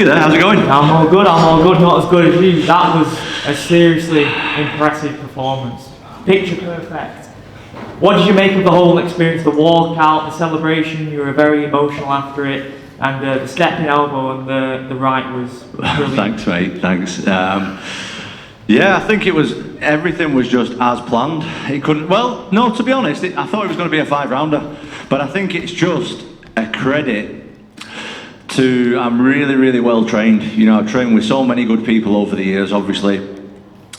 you there. How's it going? I'm all good, not as good as you. That was a seriously impressive performance. Picture perfect. What did you make of the whole experience, the walkout, the celebration? You were very emotional after it, and the stepping elbow and the right was brilliant. Thanks, mate, thanks. Yeah, I think everything was just as planned. It couldn't, well, no, to be honest, I thought it was going to be a 5-rounder, but I think it's just a credit to, I'm really, really well trained. You know, I've trained with so many good people over the years, obviously.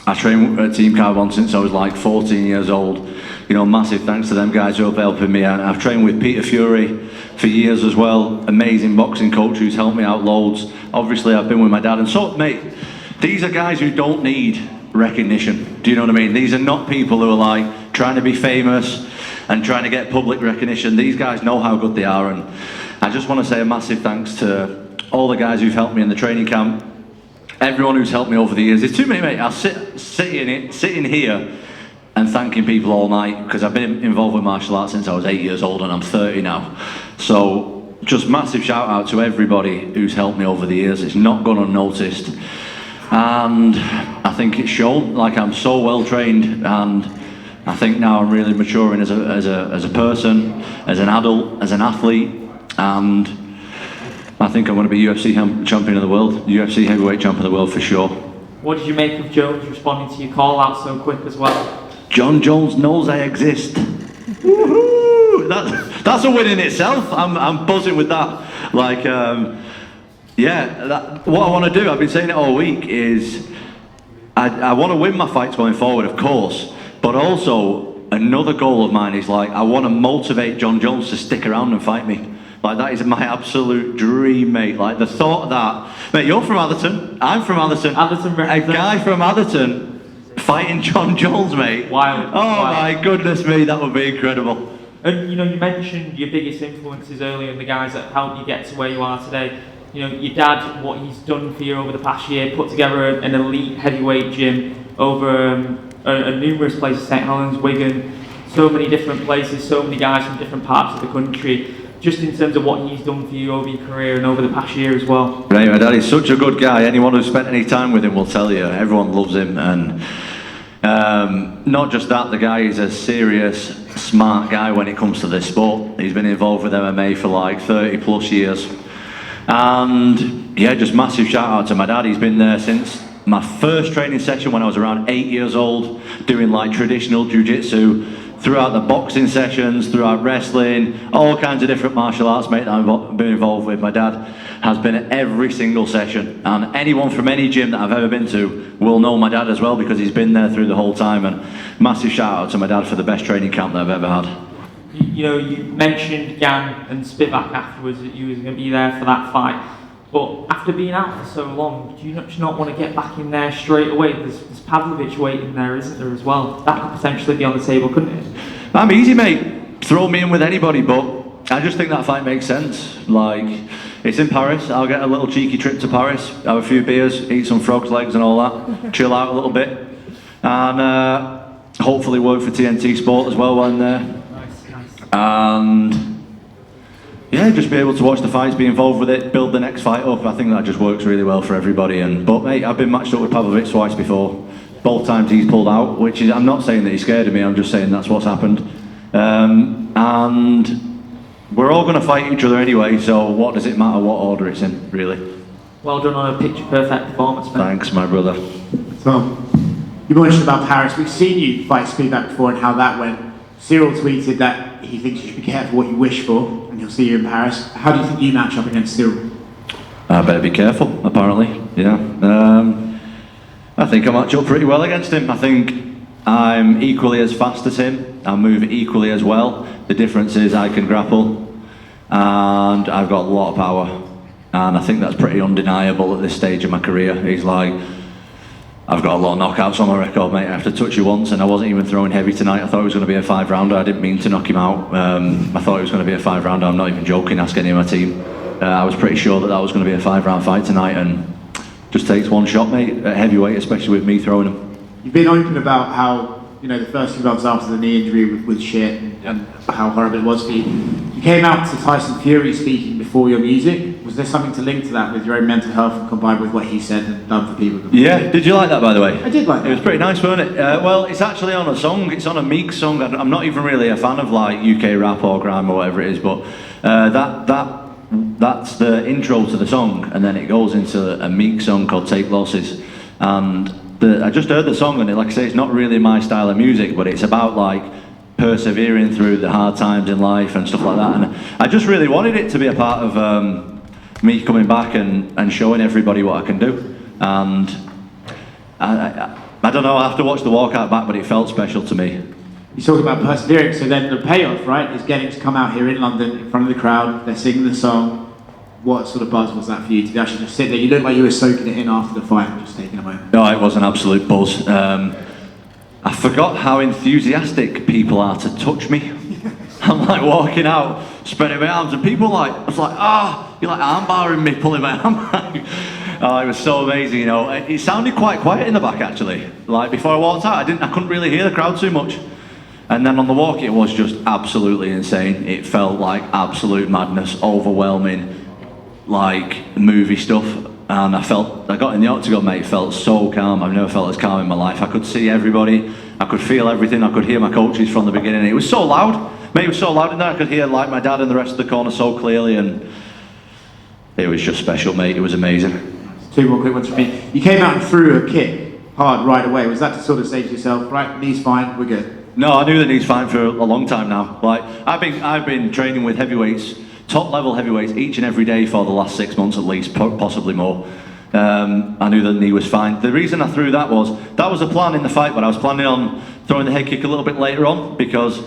I trained at Team Carbon since I was like 14 years old. You know, massive thanks to them guys who have helping me. I've trained with Peter Fury for years as well. Amazing boxing coach who's helped me out loads. Obviously, I've been with my dad. And so, mate, these are guys who don't need recognition. Do you know what I mean? These are not people who are like trying to be famous and trying to get public recognition. These guys know how good they are. And I just want to say a massive thanks to all the guys who've helped me in the training camp. Everyone who's helped me over the years. There's too many, mate. I'll sitting here and thanking people all night because I've been involved with martial arts since I was 8 years old and I'm 30 now. So just massive shout out to everybody who's helped me over the years. It's not gone unnoticed. And I think it's shown, like I'm so well trained, and I think now I'm really maturing as a person, as an adult, as an athlete, and I think I'm going to be UFC champion of the world, UFC heavyweight champion of the world for sure. What did you make of Jones responding to your call out so quick as well? Jon Jones knows I exist. Woohoo! That's a win in itself. I'm buzzing with that. Like, yeah, what I want to do, I've been saying it all week, is I want to win my fights going forward, of course, but also another goal of mine is like I want to motivate Jon Jones to stick around and fight me. Like, that is my absolute dream, mate. Like, the thought of that. Mate, you're from Atherton. I'm from Atherton. A guy from Atherton fighting Jon Jones, mate. Wild. Oh, my goodness me, that would be incredible. And, you know, you mentioned your biggest influences earlier and the guys that helped you get to where you are today. You know, your dad, what he's done for you over the past year, put together an elite heavyweight gym over numerous places, St Helens, Wigan, so many different places, so many guys from different parts of the country. Just in terms of what he's done for you over your career and over the past year as well. Right, my dad is such a good guy. Anyone who's spent any time with him will tell you. Everyone loves him, and not just that, the guy is a serious, smart guy when it comes to this sport. He's been involved with MMA for like 30 plus years. And yeah, just massive shout out to my dad. He's been there since my first training session when I was around 8 years old, doing like traditional jiu-jitsu, throughout the boxing sessions, throughout wrestling, all kinds of different martial arts, mate, that I've been involved with. My dad has been at every single session, and anyone from any gym that I've ever been to will know my dad as well because he's been there through the whole time. And massive shout out to my dad for the best training camp that I've ever had. You know, you mentioned Gan and Spivak afterwards that you was going to be there for that fight. But after being out for so long, do you not want to get back in there straight away? There's Pavlovich waiting there, isn't there, as well? That could potentially be on the table, couldn't it? I'm easy, mate. Throw me in with anybody, but I just think that fight makes sense. Like, it's in Paris. I'll get a little cheeky trip to Paris, have a few beers, eat some frog's legs and all that, chill out a little bit, and hopefully work for TNT Sport as well while I'm there. Nice. And yeah, just be able to watch the fights, be involved with it, build the next fight up. I think that just works really well for everybody. But mate, I've been matched up with Pavlovich twice before. Both times he's pulled out, which is, I'm not saying that he's scared of me, I'm just saying that's what's happened. And we're all going to fight each other anyway, so what does it matter what order it's in, really? Well done on a picture-perfect performance, man. Thanks, my brother. So, you mentioned about Paris. We've seen you fight Spivak before and how that went. Cyril tweeted that he thinks you should be careful what you wish for, and he'll see you in Paris. How do you think you match up against Cyril? I better be careful, apparently, yeah. I think I match up pretty well against him. I think I'm equally as fast as him. I move equally as well. The difference is I can grapple, and I've got a lot of power. And I think that's pretty undeniable at this stage of my career. He's like, I've got a lot of knockouts on my record, mate. I have to touch you once, and I wasn't even throwing heavy tonight. I thought it was going to be a 5-rounder. I didn't mean to knock him out. I thought it was going to be a 5-rounder. I'm not even joking, ask any of my team. I was pretty sure that was going to be a 5-round fight tonight, and just takes one shot, mate, at heavyweight, especially with me throwing him. You've been open about how, you know, the first few months after the knee injury with shit and how horrible it was for you. You came out to Tyson Fury speaking before your music. Was there something to link to that with your own mental health combined with what he said and done for people? Yeah, did you like that, by the way? I did like that. It was pretty nice, wasn't it? Well, it's actually on a song. It's on a Meek song. I'm not even really a fan of like UK rap or grime or whatever it is, but that's the intro to the song, and then it goes into a Meek song called Take Losses. And I just heard the song, and like I say, it's not really my style of music, but it's about like persevering through the hard times in life and stuff like that. And I just really wanted it to be a part of me coming back and showing everybody what I can do. And I don't know, I have to watch the walkout back, but it felt special to me. You talk about persevering, so then the payoff, right, is getting to come out here in London in front of the crowd, they're singing the song. What sort of buzz was that for you to actually just sit there? You looked like you were soaking it in after the fight and just taking a moment. No, it was an absolute buzz. I forgot how enthusiastic people are to touch me. I'm like walking out, spreading my arms, and people I was like, you're like arm barring me, pulling my arm back. Oh, it was so amazing, you know. It sounded quite quiet in the back actually. Like before I walked out, I couldn't really hear the crowd too much. And then on the walk, it was just absolutely insane. It felt like absolute madness, overwhelming, like movie stuff. And I got in the octagon, mate, felt so calm. I've never felt as calm in my life. I could see everybody, I could feel everything, I could hear my coaches from the beginning. It was so loud, mate, it was so loud in there, I could hear like my dad and the rest of the corner so clearly, and it was just special, mate, it was amazing. Two more quick ones from me. You came out and threw a kick hard right away. Was that to sort of say to yourself, right, knee's fine, we're good? No, I knew the knee's fine for a long time now. Like, I've been training with heavyweights, top level heavyweights, each and every day for the last 6 months at least, possibly more. I knew the knee was fine. The reason I threw that was a plan in the fight, but I was planning on throwing the head kick a little bit later on, because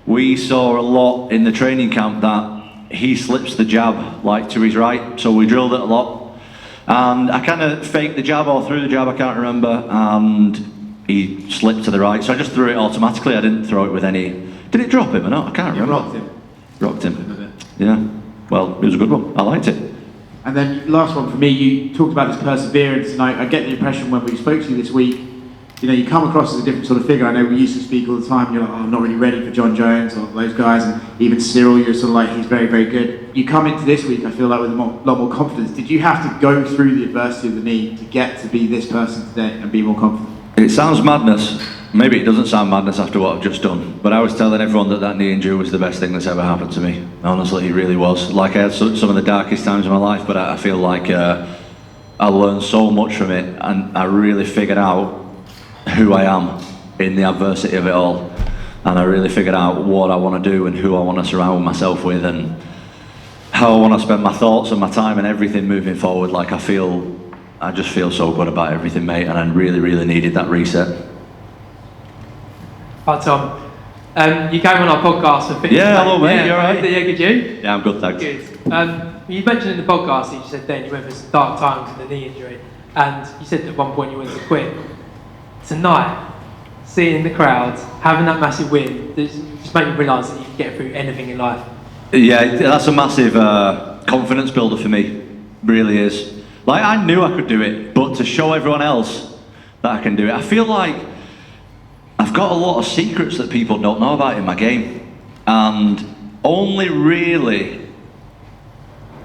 we saw a lot in the training camp that he slips the jab like to his right, so we drilled it a lot. And I kind of faked the jab or threw the jab, I can't remember, and he slipped to the right, so I just threw it automatically. I didn't throw it with any... Did it drop him or not? I can't remember. Rocked him. Yeah. Well, it was a good one. I liked it. And then last one for me, you talked about this perseverance, and I get the impression when we spoke to you this week, you know, you come across as a different sort of figure. I know we used to speak all the time, you're like, I'm not really ready for Jon Jones or those guys, and even Cyril, you're sort of like, he's very, very good. You come into this week, I feel like with a lot more confidence. Did you have to go through the adversity of the knee to get to be this person today and be more confident? It sounds madness. Maybe it doesn't sound madness after what I've just done, but I was telling everyone that knee injury was the best thing that's ever happened to me. Honestly, it really was. Like, I had some of the darkest times of my life, but I feel like I learned so much from it, and I really figured out who I am in the adversity of it all. And I really figured out what I want to do and who I want to surround myself with, and how I want to spend my thoughts and my time and everything moving forward. Like, I just feel so good about everything, mate, and I really, really needed that reset. Hi Tom, you came on our podcast and Yeah, hello mate, you alright? Yeah, good you? Yeah, I'm good, thanks. Good. You mentioned in the podcast that you said then you went through some dark times with the knee injury, and you said at one point you wanted to quit. Tonight, seeing the crowd, having that massive win, just made me realise that you can get through anything in life. Yeah, that's a massive confidence builder for me, really is. Like, I knew I could do it, but to show everyone else that I can do it, I feel like I've got a lot of secrets that people don't know about in my game, and only really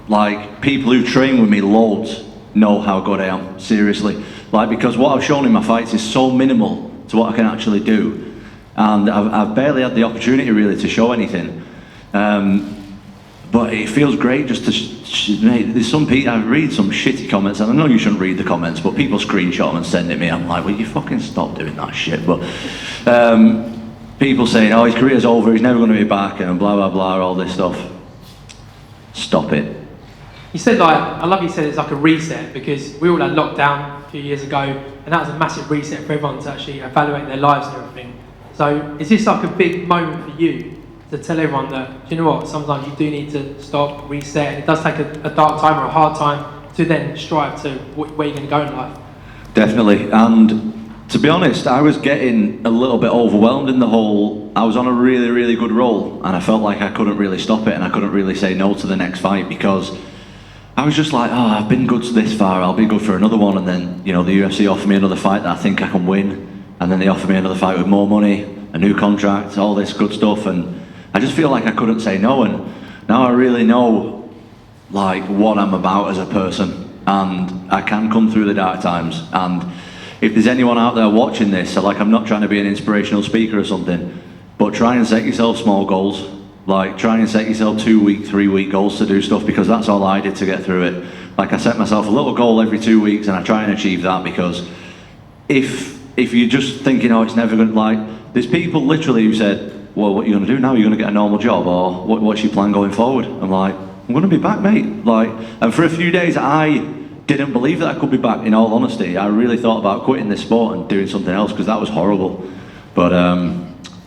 like people who train with me loads know how good I am, seriously. Like, because what I've shown in my fights is so minimal to what I can actually do, and I've barely had the opportunity really to show anything. But it feels great just to, mate, there's some people, I read some shitty comments, and I know you shouldn't read the comments, but people screenshot them and send it me. I'm like, well, you fucking stop doing that shit. But people saying, oh, his career's over, he's never going to be back, and blah, blah, blah, all this stuff. Stop it. You said, like, I love you said it's like a reset, because we all had lockdown a few years ago, and that was a massive reset for everyone to actually evaluate their lives and everything. So is this like a big moment for you to tell everyone that, do you know what, sometimes you do need to stop, reset, and it does take a dark time or a hard time to then strive to where you're going to go in life? Definitely, and to be honest, I was getting a little bit overwhelmed in the whole, I was on a really, really good roll, and I felt like I couldn't really stop it, and I couldn't really say no to the next fight, because I was just like, oh, I've been good this far, I'll be good for another one, and then, you know, the UFC offered me another fight that I think I can win, and then they offered me another fight with more money, a new contract, all this good stuff, and I just feel like I couldn't say no, and now I really know like what I'm about as a person, and I can come through the dark times. And if there's anyone out there watching this, so like I'm not trying to be an inspirational speaker or something, but try and set yourself small goals. Like try and set yourself 2-week, 3-week goals to do stuff, because that's all I did to get through it. Like I set myself a little goal every 2 weeks and I try and achieve that, because if you're just thinking, oh, it's never going to, like, there's people literally who said, well, what are you going to do now? You're going to get a normal job, or what's your plan going forward? I'm like, I'm going to be back, mate. Like, and for a few days I didn't believe that I could be back, in all honesty. I really thought about quitting this sport and doing something else, because that was horrible. But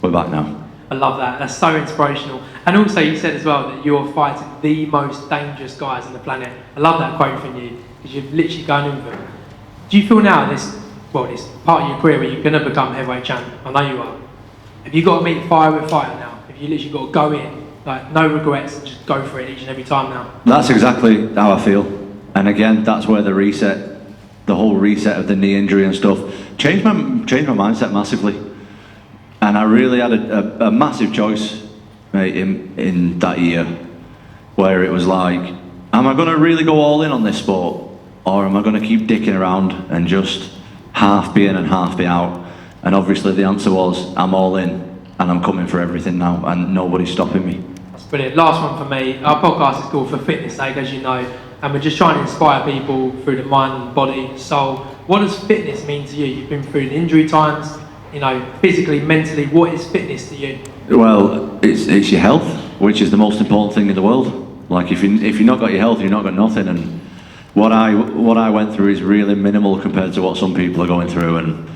we're back now. I love that. That's so inspirational. And also, you said as well that you're fighting the most dangerous guys on the planet. I love that quote from you, because you've literally gone in with them. Do you feel now this part of your career where you're going to become heavyweight champ? I know you are. Have you got to meet fire with fire now? Have you literally got to go in, like no regrets, and just go for it each and every time now? That's exactly how I feel. And again, that's where the whole reset of the knee injury and stuff, changed my mindset massively. And I really had a massive choice, mate, in that year, where it was like, am I going to really go all in on this sport, or am I going to keep dicking around and just half be in and half be out? And obviously the answer was, I'm all in, and I'm coming for everything now, and nobody's stopping me. That's brilliant. Last one for me. Our podcast is called For Fitness Sake, as you know, and we're just trying to inspire people through the mind, body, soul. What does fitness mean to you? You've been through the injury times, you know, physically, mentally. What is fitness to you? Well, it's your health, which is the most important thing in the world. Like if you've not got your health, you've not got nothing. And what I went through is really minimal compared to what some people are going through. And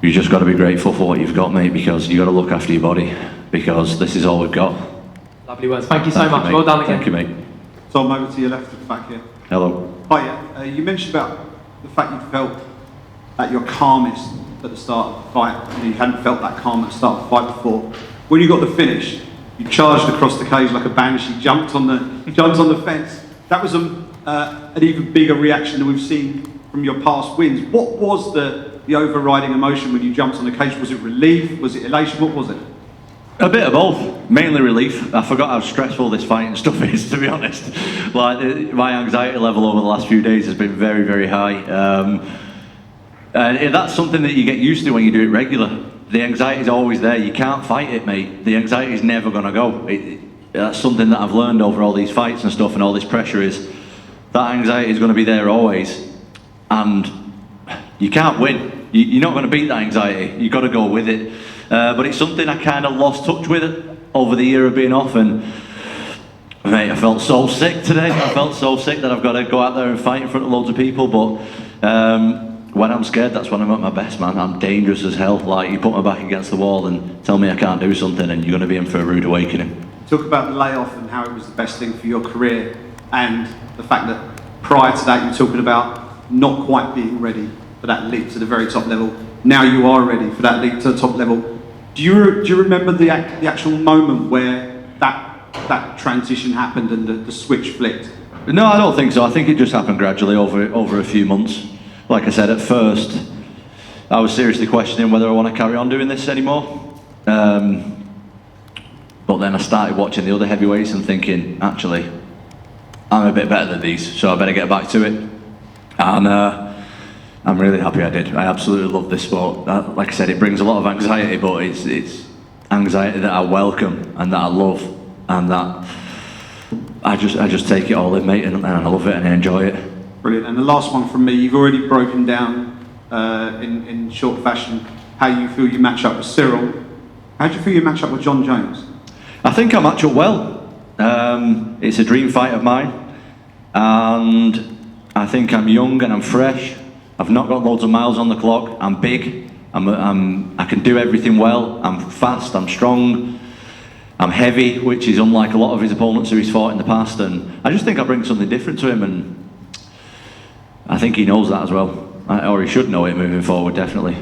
you just got to be grateful for what you've got, mate, because you got to look after your body, because this is all we've got. Lovely words. Thank you so much. Well done again. Thank you, mate. Tom, over to your left at the back here. Hello. Hi, you mentioned about the fact you felt at your calmest at the start of the fight. You hadn't felt that calm at the start of the fight before. When you got the finish, you charged across the cage like a banshee, jumped on the fence. That was an even bigger reaction than we've seen from your past wins. What was the overriding emotion when you jumped on the cage? Was it relief? Was it elation? What was it? A bit of both, mainly relief. I forgot how stressful this fighting stuff is, to be honest. Like, my anxiety level over the last few days has been very, very high. And that's something that you get used to when you do it regular. The anxiety is always there. You can't fight it, mate. The anxiety is never going to go. That's something that I've learned over all these fights and stuff, and all this pressure is that anxiety is going to be there always. And you can't win. You're not going to beat that anxiety. You've got to go with it. But it's something I kind of lost touch with over the year of being off, and mate, I felt so sick today. I felt so sick that I've got to go out there and fight in front of loads of people. But when I'm scared, that's when I'm at my best, man. I'm dangerous as hell. Like, you put my back against the wall and tell me I can't do something, and you're going to be in for a rude awakening. Talk about the layoff and how it was the best thing for your career, and the fact that prior to that you were talking about not quite being ready for that leap to the very top level. Now you are ready for that leap to the top level. Do you remember the actual moment where that transition happened and the switch flipped? No, I don't think so. I think it just happened gradually over a few months. Like I said, at first, I was seriously questioning whether I want to carry on doing this anymore. But then I started watching the other heavyweights and thinking, actually, I'm a bit better than these, so I better get back to it. And I'm really happy I did. I absolutely love this sport. Like I said, it brings a lot of anxiety, but it's anxiety that I welcome and that I love, and that I just take it all in, mate, and I love it and I enjoy it. Brilliant. And the last one from me, you've already broken down in short fashion how you feel you match up with Cyril. How do you feel you match up with Jon Jones? I think I match up well. It's a dream fight of mine, and I think I'm young and I'm fresh. I've not got loads of miles on the clock. I'm big. I can do everything well. I'm fast. I'm strong. I'm heavy, which is unlike a lot of his opponents who he's fought in the past. And I just think I bring something different to him, and I think he knows that as well, or he should know it moving forward, definitely.